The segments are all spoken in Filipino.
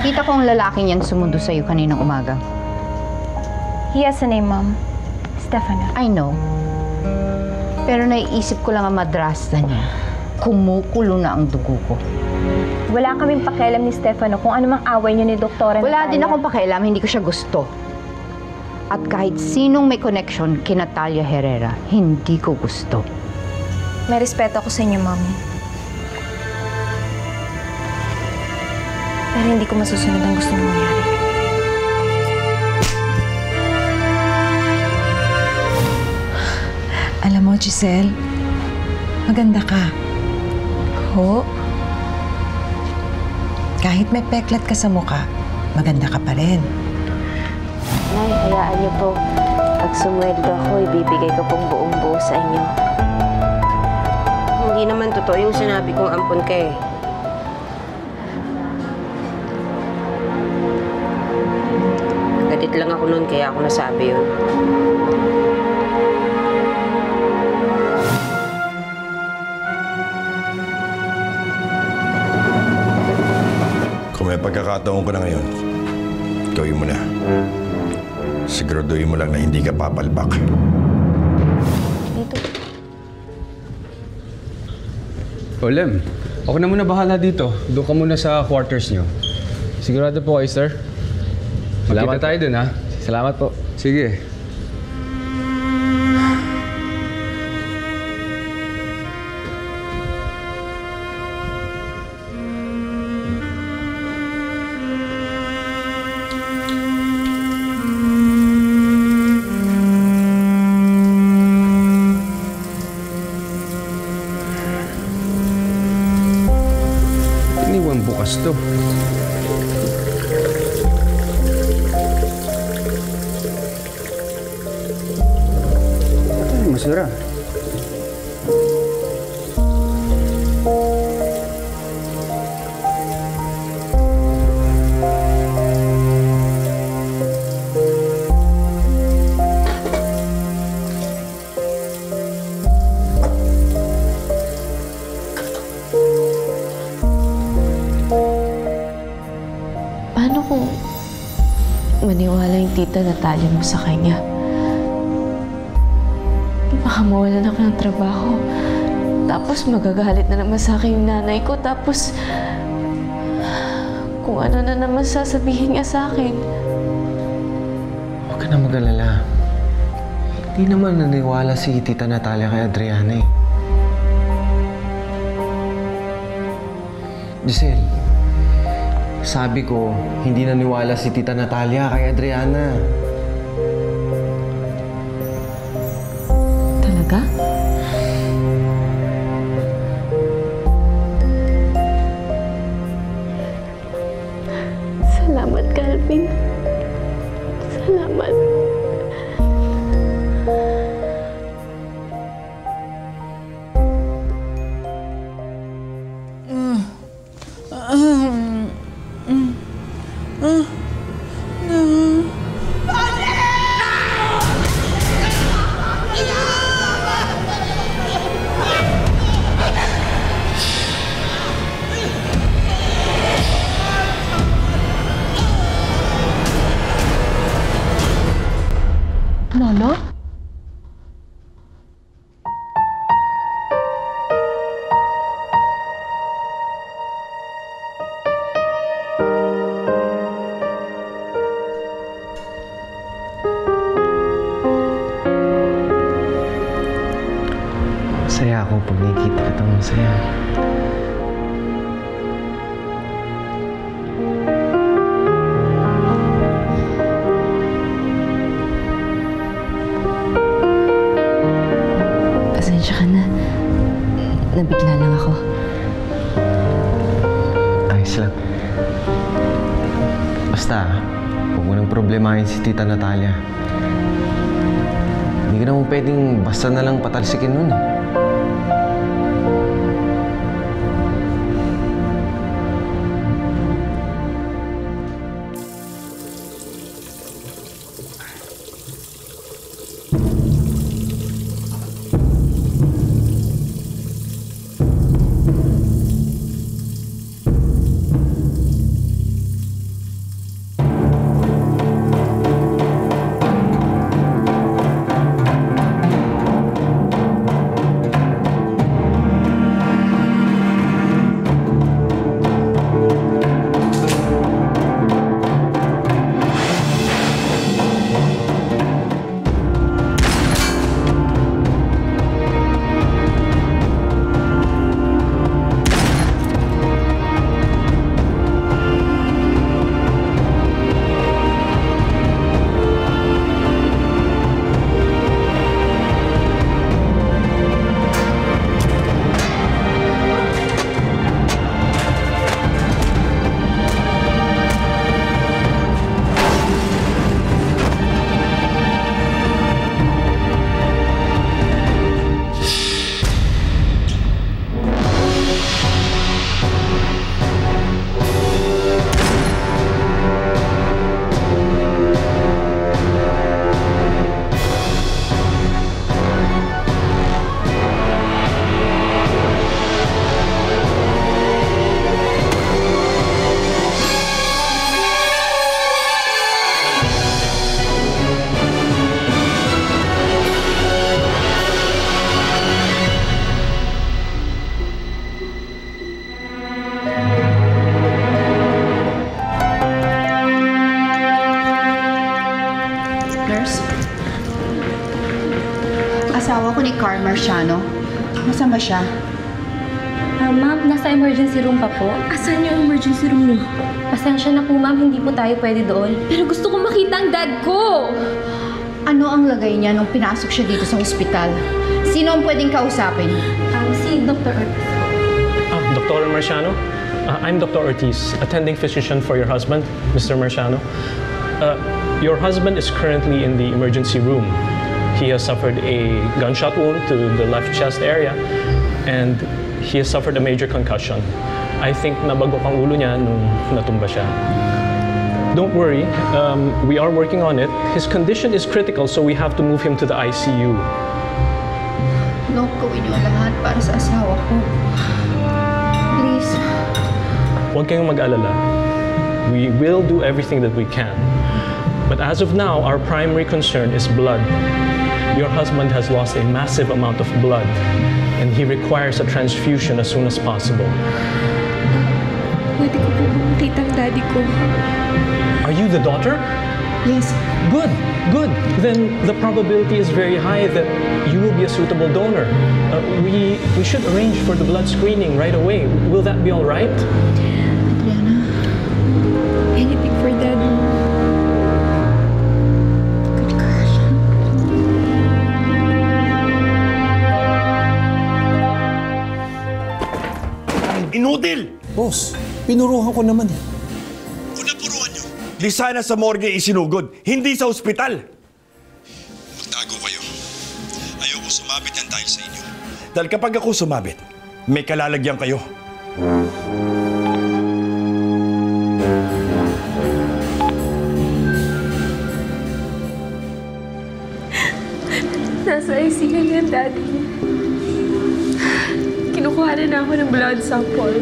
Nakita ko ang lalaking yan sumundo sa'yo kaninang umaga. He has a name, Mom. Stefano. I know. Pero naiisip ko lang ang madrasta niya. Kumukulo na ang dugo ko. Wala kaming pakialam ni Stefano kung anumang away niyo ni Doktora Wala Natalia. din akong pakialam, hindi ko siya gusto. At kahit sinong may connection kina Talia Herrera, hindi ko gusto. May respeto ako sa inyo, Mommy. Pero hindi ko masusunod ang gusto mong mangyari. Alam mo, Giselle, maganda ka. Ho? Kahit may peklat ka sa mukha, maganda ka pa rin. Nay, hayaan niyo po. Pag sumweldo ako, ibibigay ko pong buong buo sa inyo. Hindi naman totoo yung sinabi kong ampon ka eh. Galit lang ako noon kaya ako nasabi yun. Kung may pagkakataon ko na ngayon, gawin mo na. Siguraduhin mo lang na hindi ka papalbak. Dito. Lem, ako na muna bahala dito. Doon ka muna sa quarters nyo. Sigurado po kayo, sir. Magkita tayo dun, ha? Salamat po. Sige. Iniwan bukas to. Ay, masira. Paano kung maniwala yung tita Natalia mo sa kanya? Baka mawalan ako ng trabaho. Tapos magagalit na naman sa akin yung nanay ko. Tapos kung ano na naman sasabihin niya sa akin. Huwag ka na mag-alala. Hindi naman naniwala si Tita Natalia kay Adriana eh. Giselle, sabi ko, hindi naniwala si Tita Natalia kay Adriana. Talaga? Salamat, Calvin. Salamat. Lolo? Masaya ako pag nakikita kitang masaya. Pasensya ka na. Nabigla lang ako. Ayos lang. Basta, huwag mo nang problemahin si Tita Natalia. Hindi ka naman pwedeng basta na lang patalsikin nun eh. Marciano? Nasaan ba siya? Ma'am, nasa emergency room pa po. Asan yung emergency room niyo? Pasensya na po, ma'am. Hindi po tayo pwede doon. Pero gusto kong makita ang dad ko! Ano ang lagay niya nung pinasok siya dito sa ospital? Sino ang pwedeng kausapin? Si Dr. Ortiz. Dr. Marciano? I'm Dr. Ortiz, attending physician for your husband, Mr. Marciano. Your husband is currently in the emergency room. He has suffered a gunshot wound to the left chest area, and he has suffered a major concussion. I think nabagok ang ulo niya nung natumba siya. Don't worry, we are working on it. His condition is critical, so we have to move him to the ICU. Dok, gawin niyo lahat para sa asawa ko. Please. Huwag kayong mag-alala. We will do everything that we can. But as of now, our primary concern is blood. Your husband has lost a massive amount of blood, and he requires a transfusion as soon as possible. Pwede ko po makita ang daddy ko. Are you the daughter? Yes. Good, good. Then the probability is very high that you will be a suitable donor. We should arrange for the blood screening right away. Will that be all right? Adriana. Anything for daddy. Good girl. Inutil! Boss, pinuruhan ko naman eh. Kung napuruan nyo, di sana sa morgue isinugod, hindi sa ospital. Magtago kayo. Ayoko sumabit yan dahil sa inyo. Dahil kapag ako sumabit, may kalalagyan kayo. Nasa ICU yan, daddy. Kinukuha na ako ng blood sample.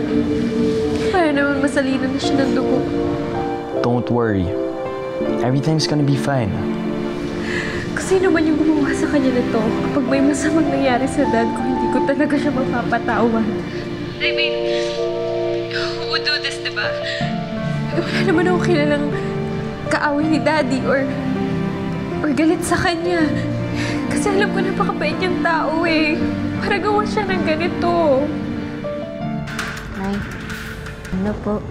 Para naman masalinan na siya ng dugo. Don't worry. Everything's gonna be fine. Kasi naman yung gumawa sa kanya nito, kapag may masamang nangyari sa dad ko, hindi ko talaga siya mapapatawan. I mean, who would do this, diba? Wala naman ako kilalang kaaway ni daddy or galit sa kanya. Kasi alam ko napakabait niyang tao eh. Para gawa siya ng ganito. Nay, ano po?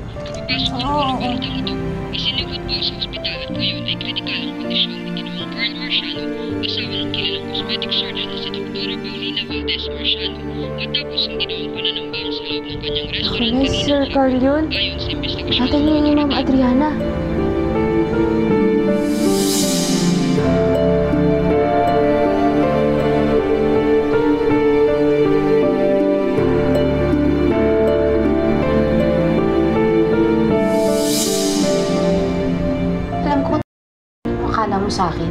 Isinugod po sa ospital at ngayon ay kritikal ang kondisyon ni Ginoong Carl Marciano, asawa ng kilalang cosmetic surgeon na si Dr. Paulina Valdez Marciano, matapos ang ginawang pananambang sa loob ng kanyang restaurant Yes, Sir Carl yun. ayon sa investigasyon. Natin niyo yung Ma'am Adriana. Akala mo sa akin?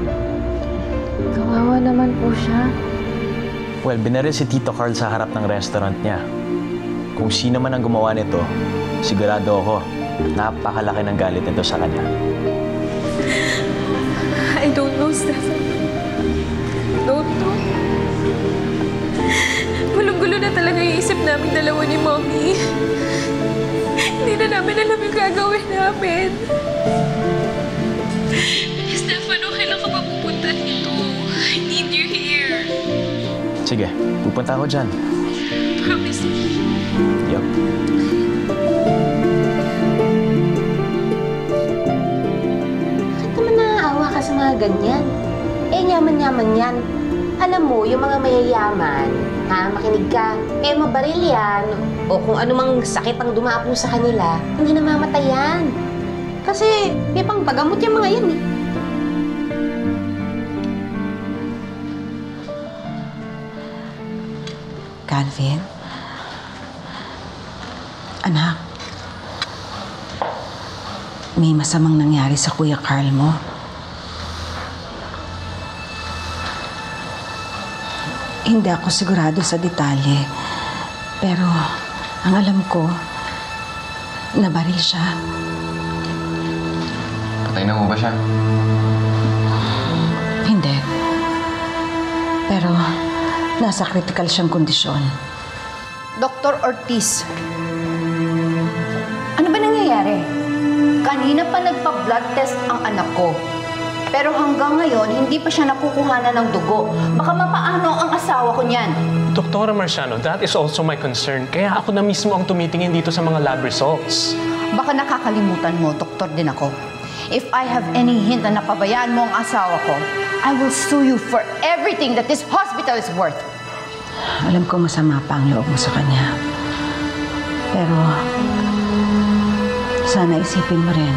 Kawawa naman po siya. Well, binaril si Tito Carl sa harap ng restaurant niya. Kung sino man ang gumawa nito, sigurado ako, napakalaki ng galit nito sa kanya. I don't know, Stefan. I don't know. Gulong-gulo na talaga yung isip namin dalawa ni Mommy. Hindi na namin alam yung gagawin namin. Stefan, okay lang ka ba pupunta dito? I need you here. Sige, pupunta ako dyan. Promise me. Yup. Bakit naman naaawa ka sa mga ganyan? Eh, yaman-yaman yan. Alam mo, yung mga mayayaman, makinig ka, mabaril yan, o kung anumang sakit ang dumapo sa kanila, hindi namamatay yan. Kasi may pangpagamot yung mga yan eh. Calvin? Anak, may masamang nangyari sa Kuya Carl mo. Hindi ako sigurado sa detalye, pero ang alam ko, nabaril siya. Patay na mo ba siya? Hindi. Pero nasa critical siyang kondisyon. Dr. Ortiz, ano ba nangyayari? Kanina pa nagpa-blood test ang anak ko. Pero hanggang ngayon, hindi pa siya nakukuhanan ng dugo. Baka mapaano ang asawa ko niyan. Dr. Marciano, that is also my concern. Kaya ako na mismo ang tumitingin dito sa mga lab results. Baka nakakalimutan mo, doktor din ako. If I have any hint na napabayaan mo ang asawa ko, I will sue you for everything that this hospital is worth. Alam ko masama pa ang loob mo sa kanya. Pero, sana isipin mo rin,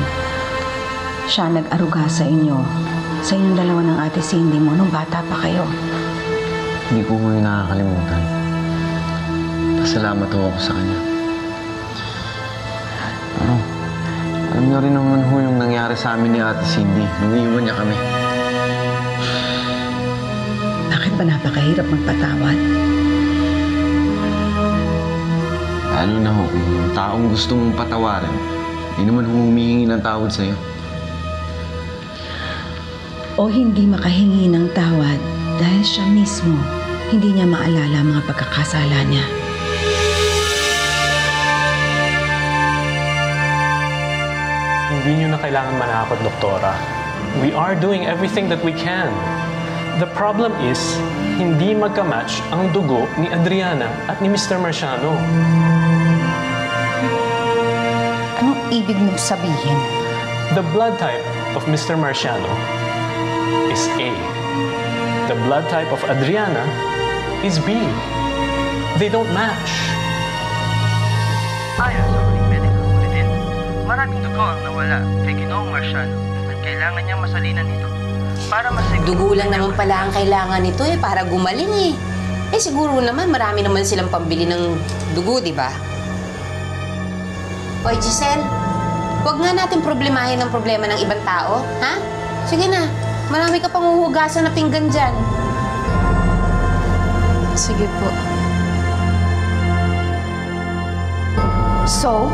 siya nag-aruga sa inyong dalawa ng ate Cindy mo nung bata pa kayo. Hindi ko yun nakakalimutan. Pasalamat ho ako sa kanya. Pero, alam niyo rin naman ho yung nangyari sa amin ni ate Cindy nung iwan niya kami. Bakit ba napakahirap magpatawad? Lalo na ho, kung yung taong gusto mong patawarin, hindi naman humihingi ng tawad sa'yo. O hindi makahingi ng tawad dahil siya mismo hindi niya maalala mga pagkakasala niya. Hindi niyo na kailangan manakot, Doktora. We are doing everything that we can. The problem is, hindi magkamatch ang dugo ni Adriana at ni Mr. Marciano. Anong ibig mong sabihin? The blood type of Mr. Marciano is A. The blood type of Adriana is B. They don't match. Ayon sa huling medical bulletin, maraming dugo ang nawala kay Ginoong Marciano at kailangan niyang masalinan ito para masiguro. Dugo lang naman pala ang kailangan nito para gumaling siguro naman marami naman silang pambili ng dugo, di ba? Oy, Giselle, huwag nga natin problemahin ang problema ng ibang tao, ha? Sige na, marami ka pang uhugasan na pinggan dyan. Sige po. So?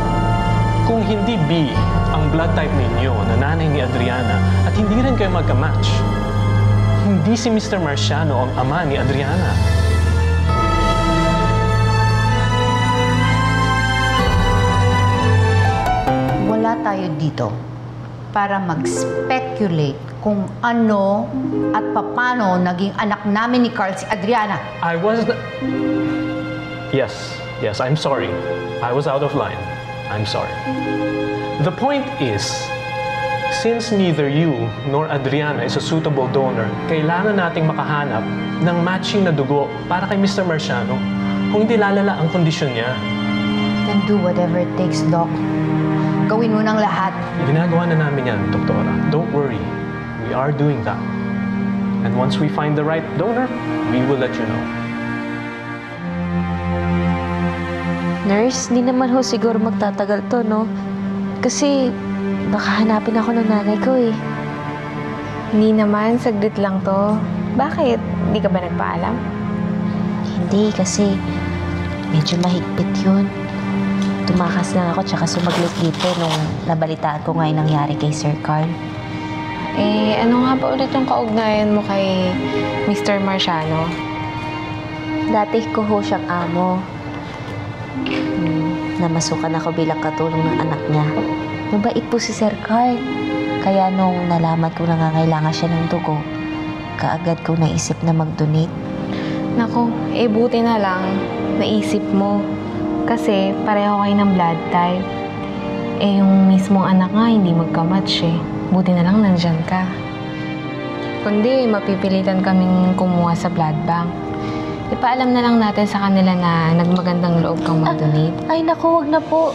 Kung hindi B ang blood type ninyo na nanay ni Adriana at hindi rin kayo magka-match, hindi si Mr. Marciano ang ama ni Adriana. Wala tayo dito para mag-speculate kung ano at paano naging anak namin ni Carl si Adriana. I was... Yes, I'm sorry. I was out of line. I'm sorry. The point is, since neither you nor Adriana is a suitable donor, kailangan nating makahanap ng matching na dugo para kay Mr. Marciano. Kung hindi lalala ang kondisyon niya. Then do whatever it takes, Doc. Gawin mo ng lahat. Ginagawa na namin yan, Doktora. Don't worry. We are doing that. And once we find the right donor, we will let you know. Nurse, di naman ho siguro magtatagal to, no? Kasi baka hanapin ako ng nanay ko eh. Hindi naman, saglit lang to. Bakit? Hindi ka ba nagpaalam? Hindi, kasi medyo mahigpit yun. Tumakas lang ako tsaka sumaglit dito nung nabalitaan ko nga yung nangyari kay Sir Carl. Ano nga ba ulit yung kaugnayan mo kay Mr. Marciano? Dati ko ho siyang amo. Namasukan ako bilang katulong ng anak niya. Mabait po si Sir Carl. Kaya nung nalaman ko nangangailangan siya ng dugo, kaagad ko naisip na mag-donate. Naku, buti na lang naisip mo. Kasi pareho kayo ng blood type. Yung mismong anak nga hindi magka-match Buti na lang nandyan ka. Kundi mapipilitan kaming kumuha sa blood bank. Ipaalam na lang natin sa kanila na nagmagandang loob kang mag-donate. Ay naku, wag na po.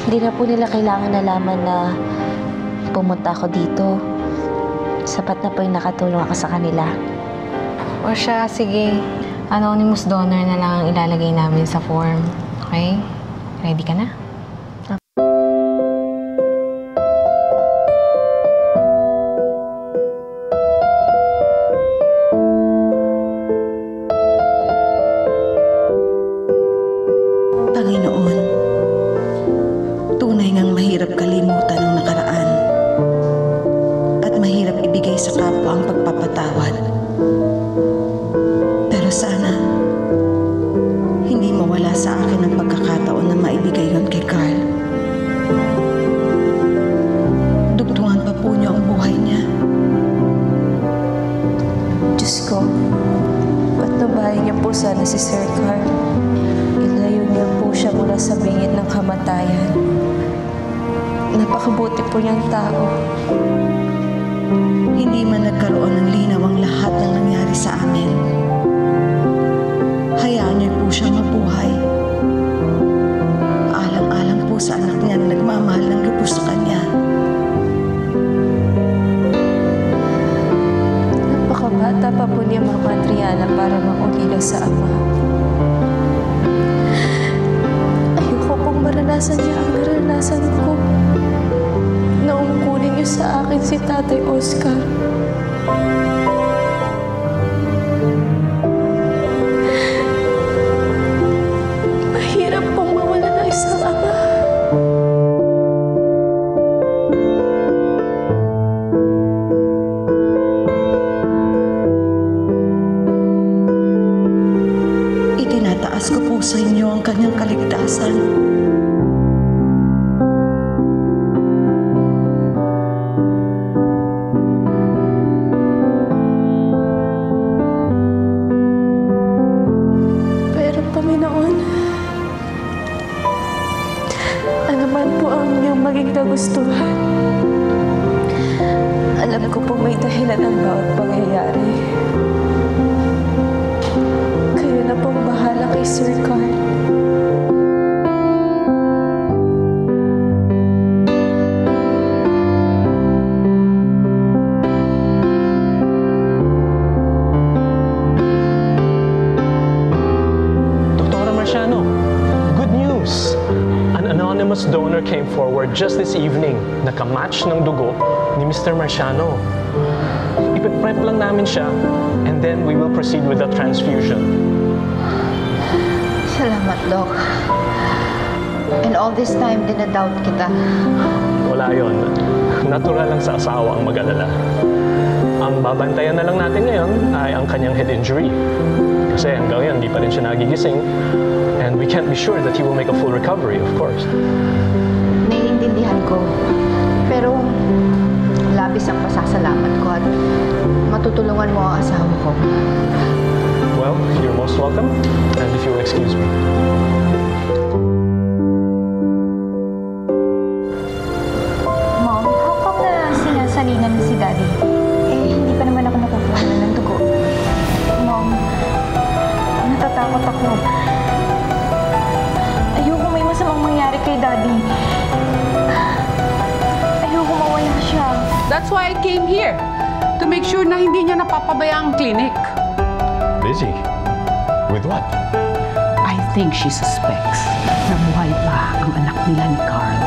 Hindi na po nila kailangan nalaman na pumunta ako dito. Sapat na po yung nakatulong ako sa kanila. O siya, sige. Anonymous donor na lang ang ilalagay namin sa form. Okay? Ready ka na? Panginoon, tunay ngang mahirap kalimutan ang nakaraan at mahirap ibigay sa kapwa ang pagpapatawad. Pero sana, hindi mawala sa akin ang pagkakataon na maibigay yon kay Carl. Ilayo niyo po siya mula sa bingit ng kamatayan. Napakabuti po niyang tao. Hindi man nagkaroon ng linaw ang lahat ng nangyari sa amin. Hayaan niyo po siyang mabuhay. Alang-alang po sa anak niya na nagmamahal ng lubos sa kanya. Napakabata pa po ni Mama Adriana para maulila sa ama. Ayoko pong maranasan niya ang naranasan ko. Noong kunin niyo sa akin si Tatay Oscar. Mahirap pong mawala ng isang ama. Itinataas ko po sa inyo ang kanyang kaligtasan. Pero Panginoon, ano man po ang inyong maging kagustuhan, alam ko po may dahilan ang bawat pangyayari. Kayo na pong bahala kay Sir Carl. Dr. Marciano, good news! An anonymous donor came forward just this evening. Nakamatch ng dugo ni Mr. Marciano. Ipiprep lang namin siya and then we will proceed with the transfusion. Salamat, Doc. And all this time, dinadoubt kita. Wala yon. Natural lang sa asawa ang mag-alala. Ang babantayan na lang natin ngayon ay ang kanyang head injury. Kasi hanggang yan, di pa rin siya nagigising. And we can't be sure that he will make a full recovery, of course. Naiintindihan ko. Pero, labis ang pasasalamat ko at matutulungan mo ang asawa ko. Well, you're most welcome. And if you'll excuse me. Mom, how come na sinasalina na si Daddy? Eh, hindi pa naman ako nakukuha ng dugo. Mom, natatakot ako. Ayoko may masamang mangyari kay Daddy. Ayoko mawala siya. That's why I came here. To make sure na hindi niya napapabaya ang clinic. Busy? With what? I think she suspects na buhay pa ang anak nila ni Carl.